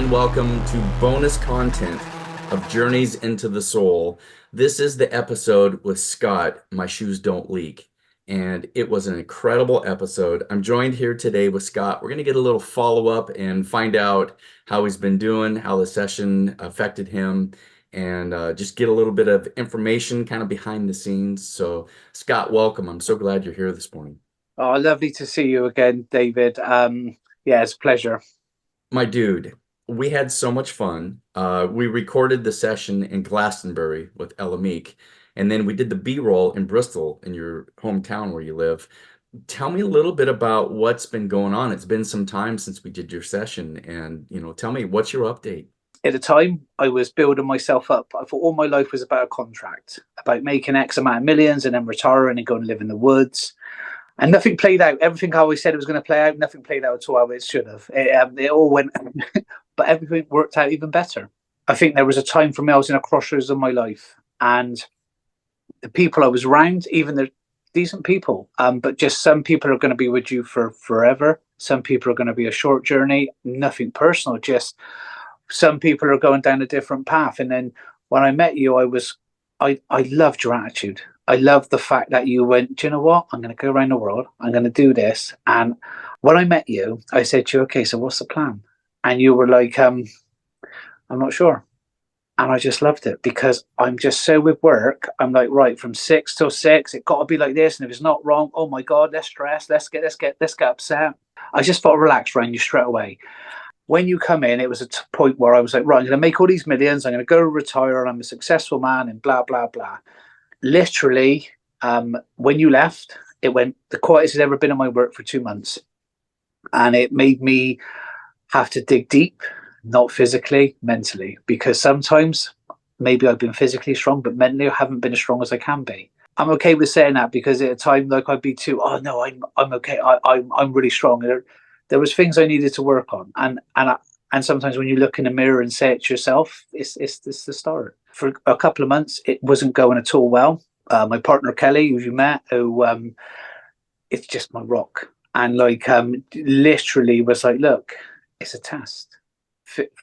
and welcome to bonus content of Journeys into the Soul. This is the episode with Scott, My Shoes Don't Leak. And it was an incredible episode. I'm joined here today with Scott. We're going to get a little follow-up and find out how he's been doing, how the session affected him, and just get a little bit of information kind of behind the scenes. So, Scott, welcome. I'm so glad you're here this morning. Oh, lovely to see you again, David. Yeah, it's a pleasure. My dude, we had so much fun. We recorded the session in Glastonbury with Ellemiek, and then we did the B-roll in Bristol, in your hometown where you live. Tell me a little bit about what's been going on. It's been some time since we did your session, and tell me what's your update. At the time, I was building myself up. I thought all my life was about a contract, about making X amount of millions and then retiring and going to live in the woods. And nothing played out. Everything I always said it was going to play out, nothing played out at all how it should have. It all went, but everything worked out even better. I think there was a time for me, I was in a crossroads of my life. And the people I was around, even the decent people, but just some people are going to be with you for forever. Some people are going to be a short journey, nothing personal, just some people are going down a different path. And then when I met you, I loved your attitude. I love the fact that you went, do you know what? I'm going to go around the world. I'm going to do this. And when I met you, I said to you, okay, so what's the plan? And you were like, I'm not sure. And I just loved it because I'm just so with work. I'm like, right, from 6 till 6, it got to be like this. And if it's not wrong, oh my God, let's stress. Let's get upset. I just felt relaxed around you straight away. When you come in, it was a point where I was like, right, I'm going to make all these millions. I'm going to go retire and I'm a successful man and blah, blah, blah. Literally, when you left, it went the quietest it's ever been in my work for 2 months. And it made me have to dig deep, not physically, mentally, because sometimes maybe I've been physically strong, but mentally I haven't been as strong as I can be. I'm okay with saying that because at a time, like I'd be too, oh no, I'm okay. I'm really strong. There was things I needed to work on. And sometimes when you look in the mirror and say it to yourself, it's the start. For a couple of months, it wasn't going at all well. My partner, Kelly, who you met, who it's just my rock. And literally was like, look, it's a test.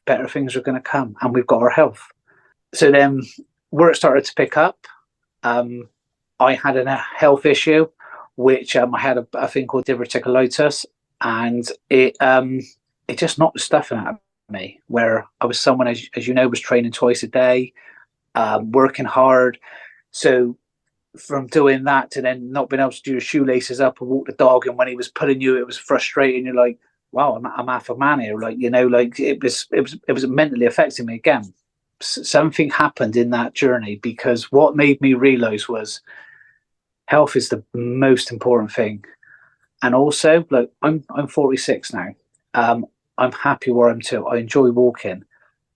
Better things are going to come and we've got our health. So then work started to pick up. I had a health issue, which I had a thing called diverticulitis. And it just knocked the stuffing out of me, where I was someone, as you know, was training twice a day, working hard. So from doing that to then not being able to do your shoelaces up and walk the dog, and when he was pulling you, it was frustrating. You're like, wow, I'm half a man here. It was mentally affecting me again. Something happened in that journey, because what made me realize was health is the most important thing. And also, look, I'm 46 now. I'm happy where I'm to. I enjoy walking.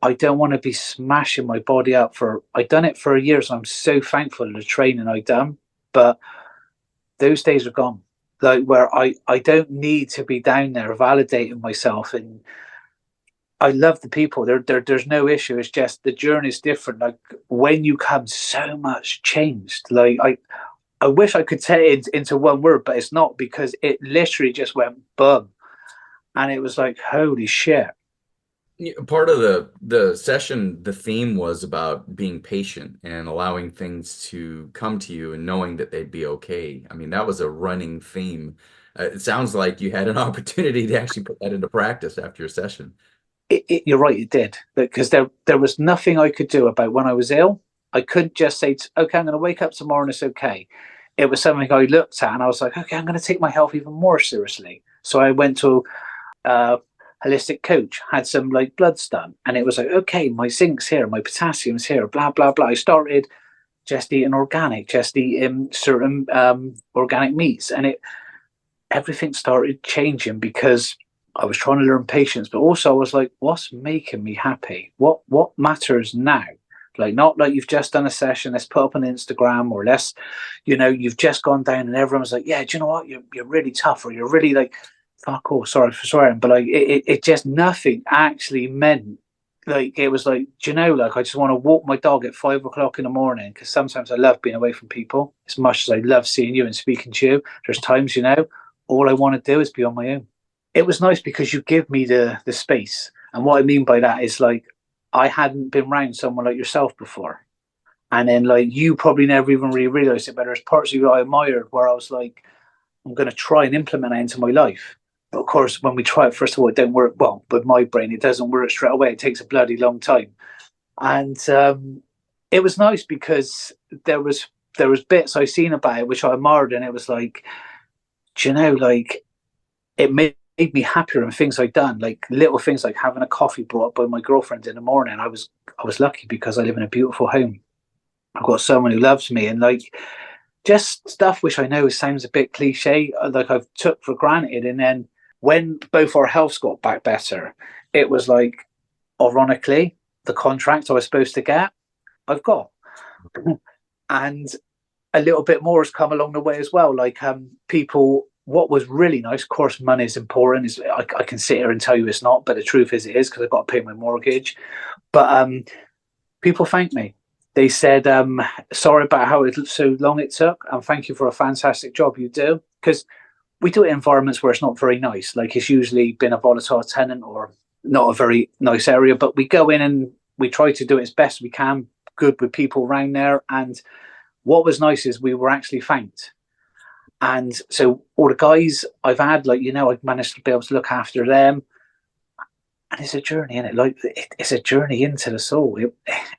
I don't want to be smashing my body up I've done it for years. And I'm so thankful for the training I've done, but those days are gone. Like where I don't need to be down there validating myself. And I love the people. There's no issue. It's just the journey is different. Like when you come, so much changed. Like I wish I could say it into one word, but it's not, because it literally just went boom. And it was like, holy shit. Part of the session, the theme was about being patient and allowing things to come to you and knowing that they'd be okay. I mean, that was a running theme. It sounds like you had an opportunity to actually put that into practice after your session. You're right, it did. Because there was nothing I could do about when I was ill. I couldn't just say, okay, I'm going to wake up tomorrow and it's okay. It was something I looked at and I was like, okay, I'm going to take my health even more seriously. So I went to holistic coach, had some like bloods done, and it was like, okay, my zinc's here, my potassium's here, blah blah blah. I started just eating organic, just eating certain organic meats, and everything started changing because I was trying to learn patience, but also I was like, what's making me happy? What matters now? Like, not like you've just done a session, let's put up on Instagram, or you've just gone down and everyone's like, yeah, do you know what? You're really tough, or you're really like, fuck off, sorry for swearing, but like it just, nothing actually meant, like, it was like, do you know, like, I just want to walk my dog at 5 o'clock in the morning, because sometimes I love being away from people as much as I love seeing you and speaking to you. There's times, all I want to do is be on my own. It was nice because you give me the space. And what I mean by that is like I hadn't been around someone like yourself before. And then like you probably never even really realized it, but there's parts of you I admired where I was like, I'm gonna try and implement it into my life. But of course, when we try it, first of all, it don't work well. With my brain, it doesn't work straight away. It takes a bloody long time. And it was nice because there was there was bits I seen about it which I admired, and it was like, do you know, like it made me happier in things I'd done, like little things like having a coffee brought up by my girlfriend in the morning. I was lucky because I live in a beautiful home. I've got someone who loves me, and like just stuff which I know sounds a bit cliche, like I've took for granted. And then when both our healths got back better, it was like, ironically, the contract I was supposed to get, I've got, and a little bit more has come along the way as well. Like people, what was really nice, of course, money is important. Is I can sit here and tell you it's not, but the truth is it is because I've got to pay my mortgage. But people thank me. They said, sorry about how so long it took, and thank you for a fantastic job you do. Because we do it in environments where it's not very nice. Like it's usually been a volatile tenant or not a very nice area, but we go in and we try to do it as best we can, good with people around there. And what was nice is we were actually thanked. And so all the guys I've had, like, I've managed to be able to look after them. And it's a journey, and it's a journey into the soul.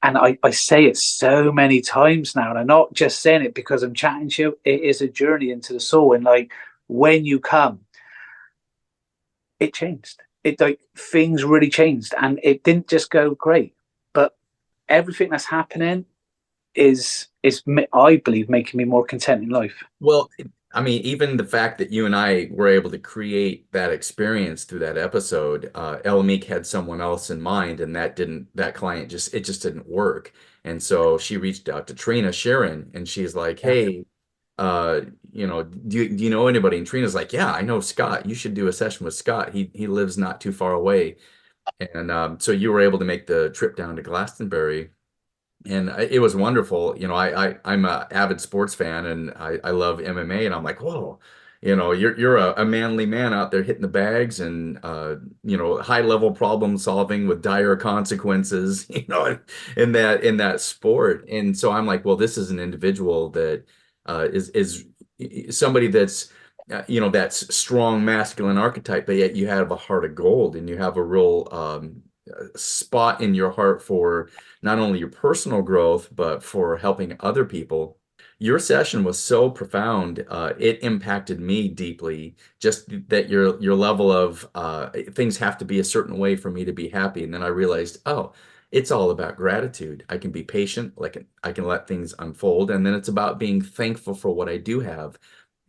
And I say it so many times now, and I'm not just saying it because I'm chatting to you. It is a journey into the soul, and like when you come, it changed. It like things really changed, and it didn't just go great, but everything that's happening is I believe making me more content in life. Well, I mean, even the fact that you and I were able to create that experience through that episode, Ellemiek had someone else in mind, and that client just didn't work. And so she reached out to Trina Sharon, and she's like, Yeah. "Hey, uh, do you know anybody?" And Trina's like, "Yeah, I know Scott. You should do a session with Scott. He lives not too far away." And so you were able to make the trip down to Glastonbury. And it was wonderful. I'm a avid sports fan, and I love MMA, and I'm like, whoa, you're a manly man out there hitting the bags, and high level problem solving with dire consequences, in that sport. And so I'm like, well, this is an individual that is somebody that's strong masculine archetype, but yet you have a heart of gold, and you have a real spot in your heart for not only your personal growth, but for helping other people. Your session was so profound. It impacted me deeply. Just that your level of things have to be a certain way for me to be happy. And then I realized, oh, it's all about gratitude. I can be patient, like I can let things unfold, and then it's about being thankful for what I do have.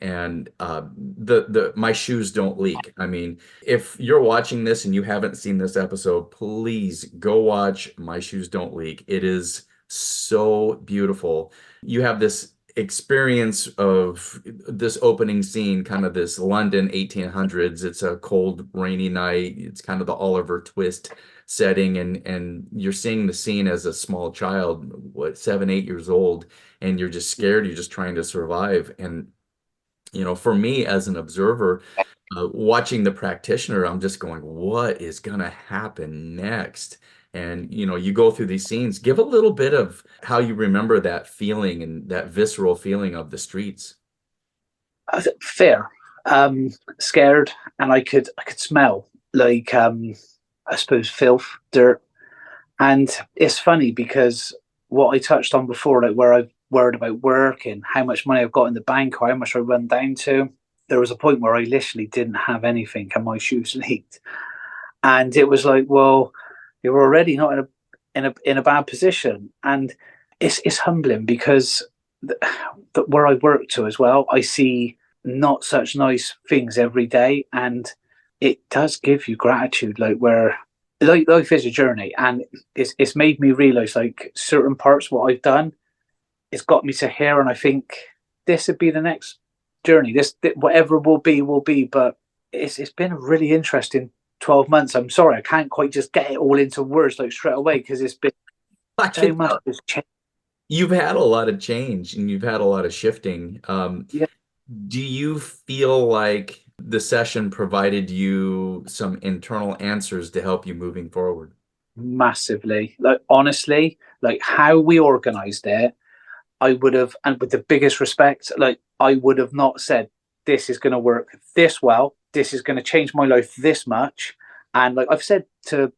And the my shoes don't leak. I mean, if you're watching this and you haven't seen this episode, please go watch My Shoes Don't Leak. It is so beautiful. You have this experience of this opening scene, kind of this London 1800s. It's a cold, rainy night. It's kind of the Oliver Twist setting, and you're seeing the scene as a small child, what, 7, 8 years old, and you're just scared. You're just trying to survive. And for me as an observer, watching the practitioner, I'm just going, what is going to happen next? And, you go through these scenes, give a little bit of how you remember that feeling and that visceral feeling of the streets. Fair, scared, and I could smell like I suppose filth, dirt. And it's funny because what I touched on before, like where I've worried about work and how much money I've got in the bank or how much I run down to, there was a point where I literally didn't have anything and my shoes leaked. And it was like, well, you're already not in a bad position. And it's humbling because where I work to as well, I see not such nice things every day, and it does give you gratitude. Like where life is a journey, and it's made me realize like certain parts what I've done. It's got me to here, and I think this would be the next journey. This whatever will be. But it's been a really interesting 12 months. I'm sorry, I can't quite just get it all into words like straight away because it's been I so can much tell has changed. you've had a lot of change, and you've had a lot of shifting. Yeah. Do you feel like the session provided you some internal answers to help you moving forward? Massively. Like honestly, like how we organized it, I would have, and with the biggest respect, like I would have not said this is going to work this well. This is going to change my life this much. And like I've said to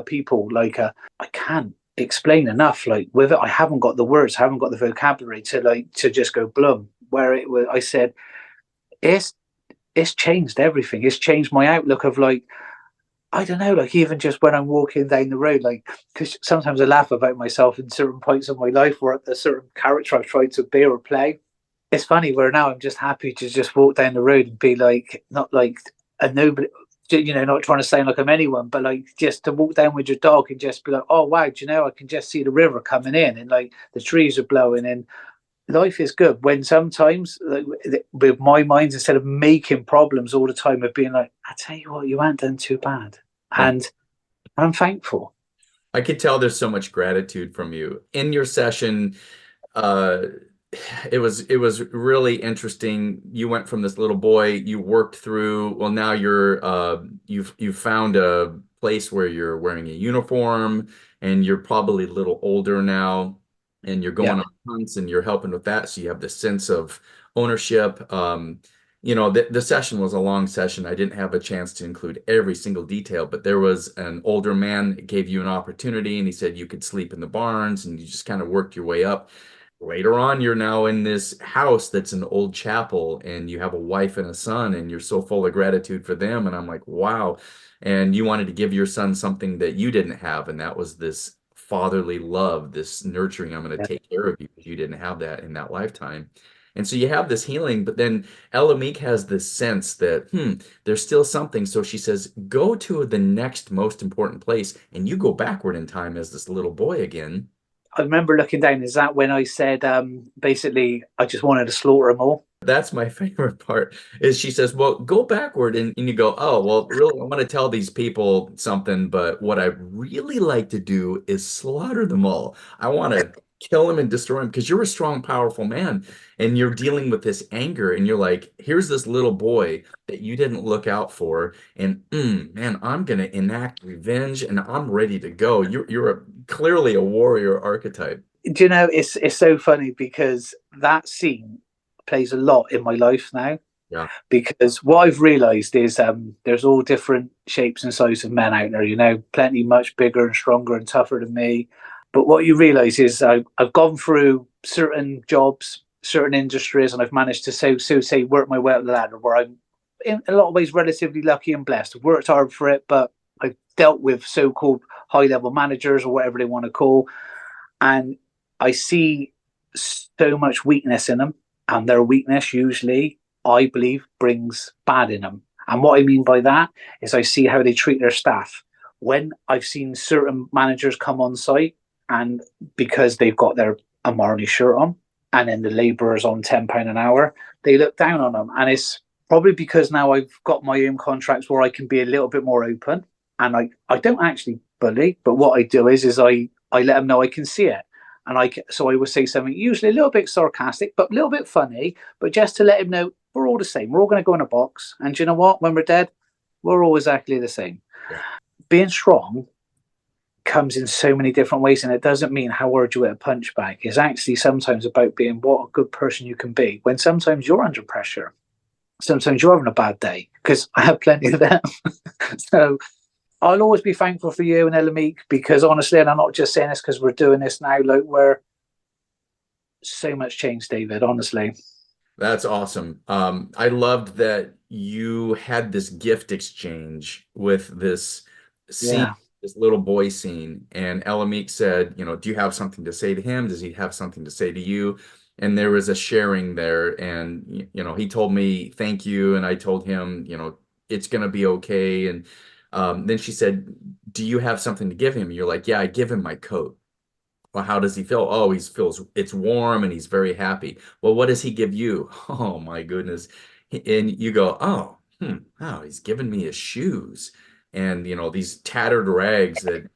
people, like I can't explain enough. Like with it, I haven't got the words, I haven't got the vocabulary to just go blum. Where it was, I said it's it's changed everything. It's changed my outlook of like I don't know, like even just when I'm walking down the road, like because sometimes I laugh about myself in certain points of my life where a certain character I've tried to be or play. It's funny where now I'm just happy to just walk down the road and be like, not like a nobody, not trying to sound like I'm anyone, but like just to walk down with your dog and just be like, oh wow, do you know, I can just see the river coming in and like the trees are blowing and life is good. When sometimes like, with my mind, instead of making problems all the time, of being like, I tell you what, you ain't done too bad, Yeah. and I'm thankful. I could tell there's so much gratitude from you. In your session, uh, it was really interesting. You went from this little boy, you worked through, well, now you've found a place where you're wearing a uniform and you're probably a little older now and you're Yeah, going on hunts and you're helping with that. So you have this sense of ownership. The session was a long session. I didn't have a chance to include every single detail, but there was an older man that gave you an opportunity and he said you could sleep in the barns and you just kind of worked your way up. Later on, you're now in this house that's an old chapel, and you have a wife and a son, and you're so full of gratitude for them. And I'm like, wow. And you wanted to give your son something that you didn't have, and that was this fatherly love, this nurturing. I'm going to yeah. take care of you because you didn't have that in that lifetime. And so you have this healing, but then Ellemiek has this sense that, there's still something. So she says, go to the next most important place, and you go backward in time as this little boy again. I remember looking down. Is that when I said basically I just wanted to slaughter them all? That's my favorite part is she says, well, go backward and you go, oh, well, really, I want to tell these people something, but what I really like to do is slaughter them all. I want to kill them and destroy them because you're a strong, powerful man and you're dealing with this anger and you're like, here's this little boy that you didn't look out for and man, I'm going to enact revenge and I'm ready to go. Clearly a warrior archetype. Do you know it's so funny because that scene plays a lot in my life now. Yeah. Because what I've realised is there's all different shapes and sizes of men out there. Plenty much bigger and stronger and tougher than me. But what you realise is I've gone through certain jobs, certain industries, and I've managed to say work my way up the ladder where I'm in a lot of ways relatively lucky and blessed. I've worked hard for it, but I've dealt with so-called high-level managers or whatever they want to call, and I see so much weakness in them, and their weakness usually, I believe, brings bad in them. And what I mean by that is I see how they treat their staff. When I've seen certain managers come on site, and because they've got their Amarni shirt on, and then the labourers on £10 an hour, they look down on them. And it's probably because now I've got my own contracts where I can be a little bit more open, and I don't actually bully, but what I do is I let them know I can see it. And so I would say something usually a little bit sarcastic, but a little bit funny, but just to let him know we're all the same. We're all going to go in a box. And do you know what? When we're dead, we're all exactly the same. Yeah. Being strong comes in so many different ways. And it doesn't mean how hard you hit a punch bag. It's actually sometimes about being what a good person you can be when sometimes you're under pressure. Sometimes you're having a bad day because I have plenty of them. So I'll always be thankful for you and Ellemiek because honestly, and I'm not just saying this because we're doing this now, like we're so much change, David, honestly. That's awesome. I loved that you had this gift exchange with this scene, Yeah. this little boy scene, and Ellemiek said, do you have something to say to him? Does he have something to say to you? And there was a sharing there, and he told me thank you, and I told him, it's gonna be okay. And then she said, do you have something to give him? And you're like, yeah, I give him my coat. Well, how does he feel? Oh, he feels it's warm and he's very happy. Well, what does he give you? Oh my goodness. And you go, oh, oh, he's giving me his shoes. And these tattered rags that,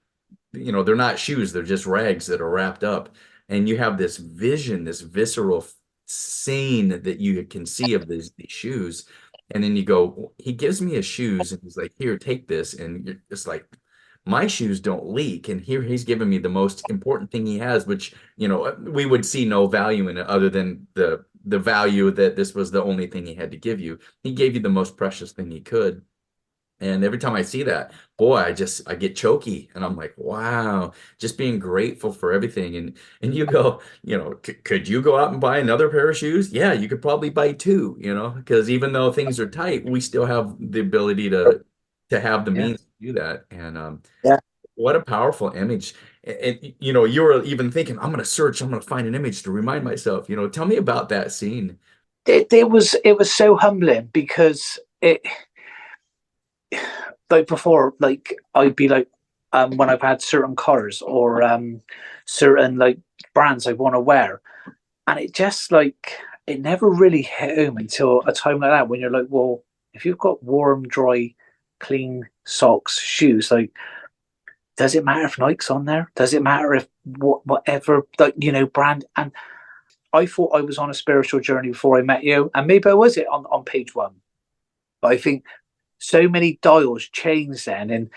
they're not shoes, they're just rags that are wrapped up. And you have this vision, this visceral scene that you can see of these shoes. And then you go, he gives me his shoes and he's like, here, take this. And you're just like, my shoes don't leak. And here he's giving me the most important thing he has, which, we would see no value in it other than the value that this was the only thing he had to give you. He gave you the most precious thing he could. And every time I see that, boy, I get choky and I'm like, wow, just being grateful for everything. And you go, could you go out and buy another pair of shoes? Yeah, you could probably buy two, because even though things are tight, we still have the ability to have the Yeah. means to do that. And Yeah. what a powerful image. And you were even thinking, I'm gonna find an image to remind myself. Tell me about that scene. It was so humbling because it, like before, like I'd be like, when I've had certain cars or certain like brands I want to wear, and it just like it never really hit home until a time like that when you're like, well, if you've got warm, dry, clean socks, shoes, like, does it matter if Nike's on there? Does it matter if whatever, like, brand? And I thought I was on a spiritual journey before I met you, and maybe I was it on page one, but I think so many dials changed then. And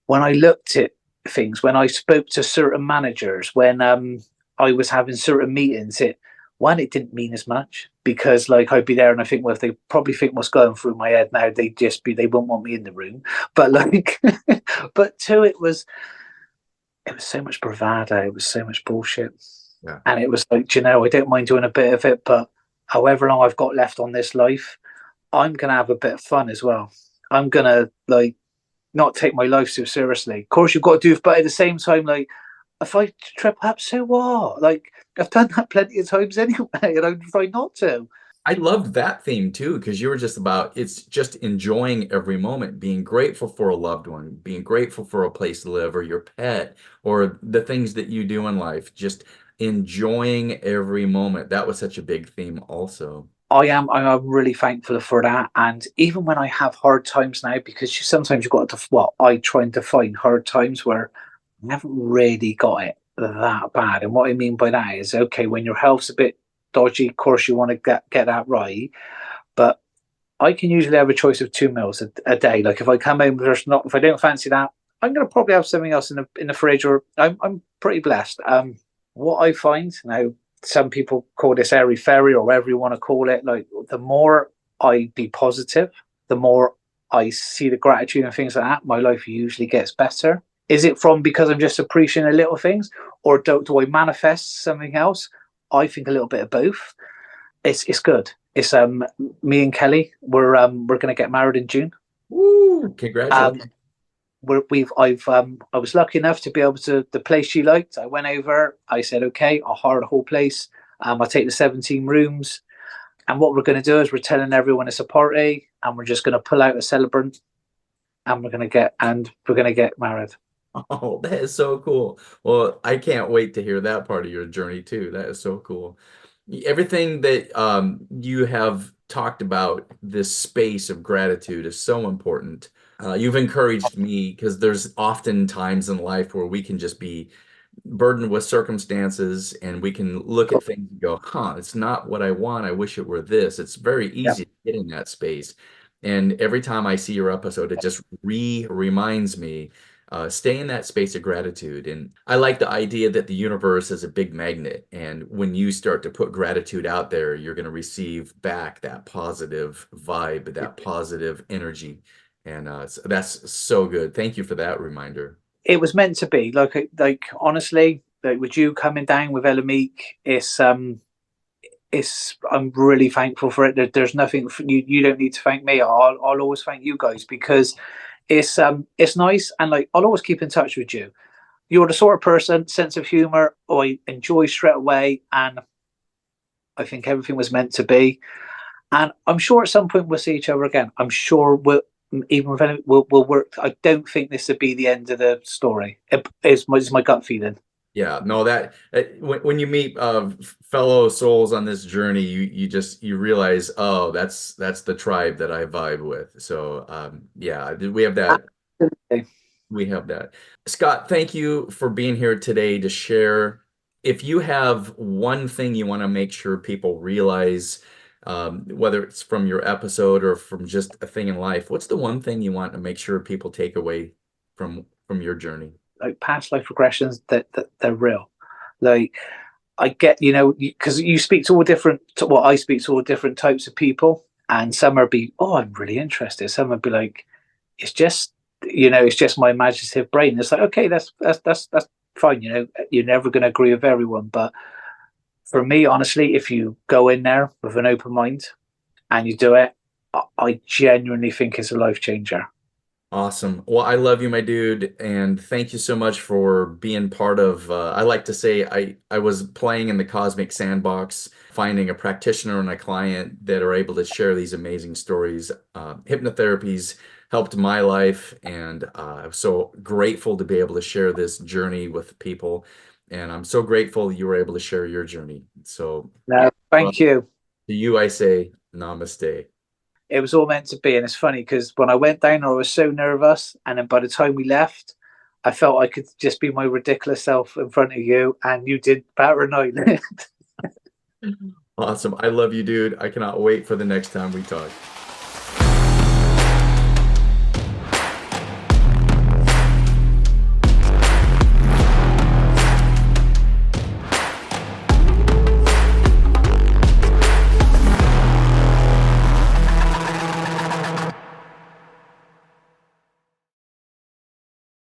when I looked at things, when I spoke to certain managers, when I was having certain meetings, it didn't mean as much because like I'd be there and I think, well, if they probably think what's going through my head now, they wouldn't want me in the room. But like, but two, it was so much bravado, it was so much bullshit, Yeah. and it was like, I don't mind doing a bit of it, but however long I've got left on this life, I'm gonna have a bit of fun as well. I'm gonna like not take my life so seriously. Of course, you've got to do, but at the same time, like if I trip up, so what? Like I've done that plenty of times anyway, and I'm trying not to. I loved that theme too, because you were just about it's just enjoying every moment, being grateful for a loved one, being grateful for a place to live, or your pet, or the things that you do in life, just enjoying every moment. That was such a big theme also. I'm really thankful for that, and even when I have hard times now, because sometimes you've got to. Well, I try and define hard times where I haven't really got it that bad, and what I mean by that is, okay, when your health's a bit dodgy, of course you want to get that right, but I can usually have a choice of 2 meals a day. Like if I come home, there's not. If I don't fancy that, I'm going to probably have something else in the fridge. Or I'm pretty blessed. What I find now, some people call this airy fairy or whatever you want to call it. Like the more I be positive, the more I see the gratitude and things like that. My life usually gets better. Is it from because I'm just appreciating the little things, or do I manifest something else? I think a little bit of both. It's good. It's me and Kelly. We're going to get married in June. Woo! Um, Congratulations. I was lucky enough to be able to the place she liked. I went over. I said, okay, I'll hire the whole place. I'll take the 17 rooms. And what we're going to do is we're telling everyone it's a party, and we're just going to pull out a celebrant, and we're going to get married. Oh, that is so cool. Well, I can't wait to hear that part of your journey too. That is so cool. Everything that you have talked about, this space of gratitude is so important. You've encouraged me because there's often times in life where we can just be burdened with circumstances and we can look at things and go, huh, it's not what I want. I wish it were this. It's very Yeah. easy to get in that space. And every time I see your episode, it just reminds me, stay in that space of gratitude. And I like the idea that the universe is a big magnet. And when you start to put gratitude out there, you're going to receive back that positive vibe, that positive energy. And so that's so good. Thank you for that reminder. It was meant to be. Like honestly, like with you coming down with Ellemiek, it's I'm really thankful for it. There's nothing you don't need to thank me. I'll always thank you guys because it's nice, and like I'll always keep in touch with you. You're the sort of person, sense of humor I enjoy straight away, and I think everything was meant to be. And I'm sure at some point we'll see each other again. I'm sure even with we'll work. I don't think this would be the end of the story. It's my gut feeling. Yeah, no, that when you meet fellow souls on this journey, you realize, oh, that's the tribe that I vibe with. So yeah, we have that. Absolutely. We have that. Scott, thank you for being here today to share. If you have one thing you want to make sure people realize whether it's from your episode or from just a thing in life, what's the one thing you want to make sure people take away from your journey? Like past life regressions, that they're real. Like I get, because you speak to all different, well, I speak to all different types of people, and some are be, oh, I'm really interested. Some would be like, it's just, it's just my imaginative brain. It's like, okay, that's fine. You're never going to agree with everyone, but for me, honestly, if you go in there with an open mind and you do it, I genuinely think it's a life changer. Awesome. Well, I love you, my dude, and thank you so much for being part of, I like to say I was playing in the cosmic sandbox, finding a practitioner and a client that are able to share these amazing stories. Hypnotherapies helped my life, and I'm so grateful to be able to share this journey with people. And I'm so grateful you were able to share your journey. So, No, well, thank you. to you, I say namaste. It was all meant to be. And it's funny because when I went down, I was so nervous. And then by the time we left, I felt I could just be my ridiculous self in front of you. And you did better than I did. Awesome. I love you, dude. I cannot wait for the next time we talk.